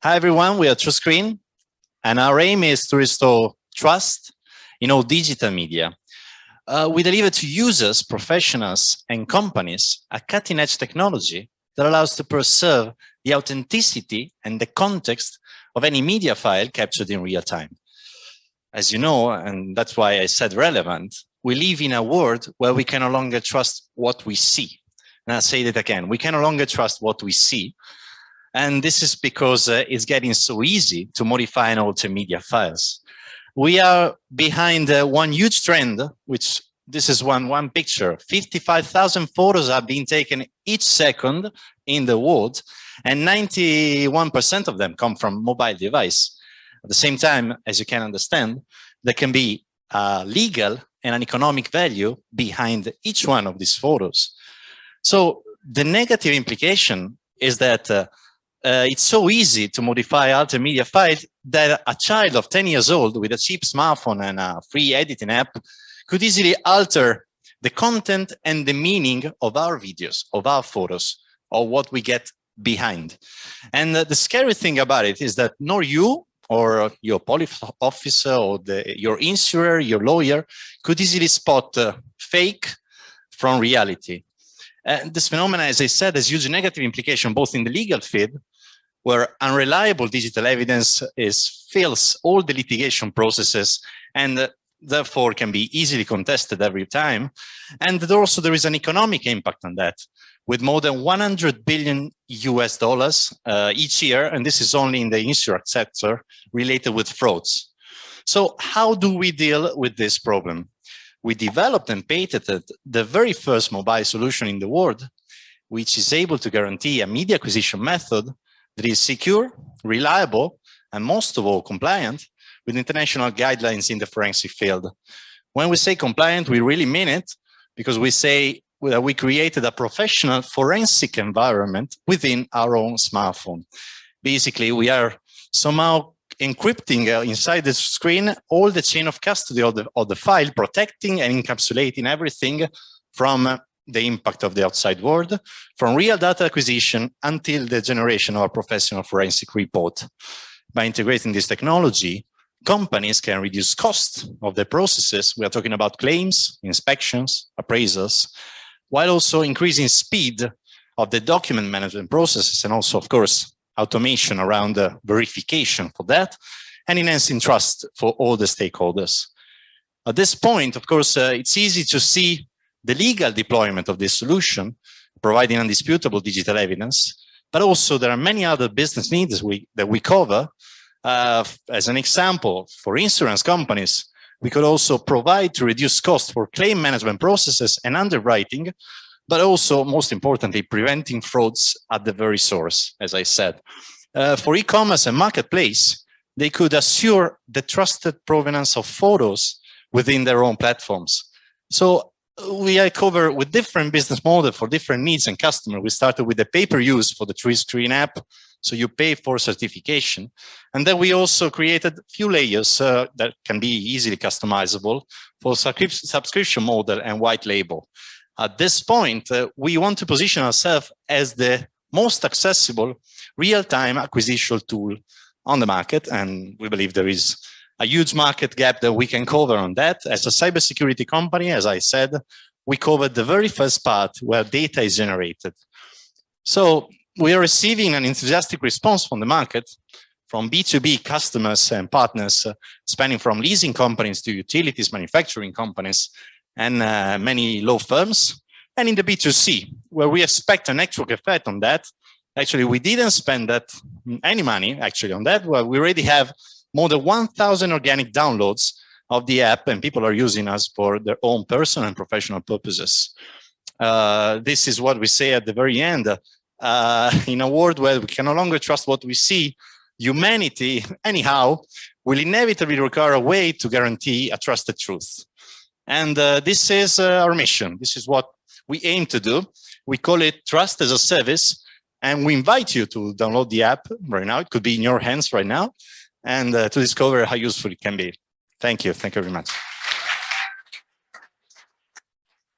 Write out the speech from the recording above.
Hi everyone, we are TrueScreen, and our aim is to restore trust in all digital media. We deliver to users, professionals, and companies a cutting-edge technology that allows to preserve the authenticity and the context of any media file captured in real time. As you know, and that's why I said relevant, we live in a world where we can no longer trust what we see. And I'll say that again, we can no longer trust what we see. And this is because it's getting so easy to modify and alter media files. We are behind one huge trend, which this is one picture. 55,000 photos are being taken each second in the world, and 91% of them come from mobile device. At the same time, as you can understand, there can be legal and an economic value behind each one of these photos. So the negative implication is that it's so easy to modify alter media files that a child of 10 years old with a cheap smartphone and a free editing app could easily alter the content and the meaning of our videos, of our photos, or what we get behind. And the scary thing about it is that nor you or your police officer or your insurer, your lawyer could easily spot fake from reality. This phenomenon, as I said, has huge negative implication both in the legal field, where unreliable digital evidence fills all the litigation processes and therefore can be easily contested every time. And also there is an economic impact on that, with more than 100 billion US dollars each year, and this is only in the insurance sector, related with frauds. So how do we deal with this problem? We developed and patented the very first mobile solution in the world, which is able to guarantee a media acquisition method that is secure, reliable, and most of all compliant with international guidelines in the forensic field. When we say compliant, we really mean it, because we say that we created a professional forensic environment within our own smartphone. Basically, we are somehow encrypting inside the screen all the chain of custody of the file, protecting and encapsulating everything from the impact of the outside world, from real data acquisition until the generation of a professional forensic report. By integrating this technology, companies can reduce costs of their processes. We are talking about claims, inspections, appraisals, while also increasing speed of the document management processes, and also, of course, automation around the verification for that, and enhancing trust for all the stakeholders. At this point, of course, it's easy to see the legal deployment of this solution, providing undisputable digital evidence, but also there are many other business needs that we cover. As an example, for insurance companies, we could also provide to reduce costs for claim management processes and underwriting, but also, most importantly, preventing frauds at the very source, as I said. For e-commerce and marketplace, they could assure the trusted provenance of photos within their own platforms. So we cover with different business models for different needs and customers. We started with the pay-per-use for the TrueScreen app, so you pay for certification. And then we also created a few layers that can be easily customizable for subscription model and white label. At this point, we want to position ourselves as the most accessible real-time acquisition tool on the market, and we believe there is a huge market gap that we can cover on that. As a cybersecurity company, as I said, we covered the very first part where data is generated. So we are receiving an enthusiastic response from the market, from B2B customers and partners, spanning from leasing companies to utilities, manufacturing companies, and many law firms, and in the B2C, where we expect a network effect on that. Actually, we didn't spend any money actually on that. Well, we already have more than 1,000 organic downloads of the app, and people are using us for their own personal and professional purposes. This is what we say at the very end. In a world where we can no longer trust what we see, humanity, anyhow, will inevitably require a way to guarantee a trusted truth. And this is our mission. This is what we aim to do. We call it Trust as a Service, and we invite you to download the app right now. It could be in your hands right now, and to discover how useful it can be. Thank you. Thank you very much.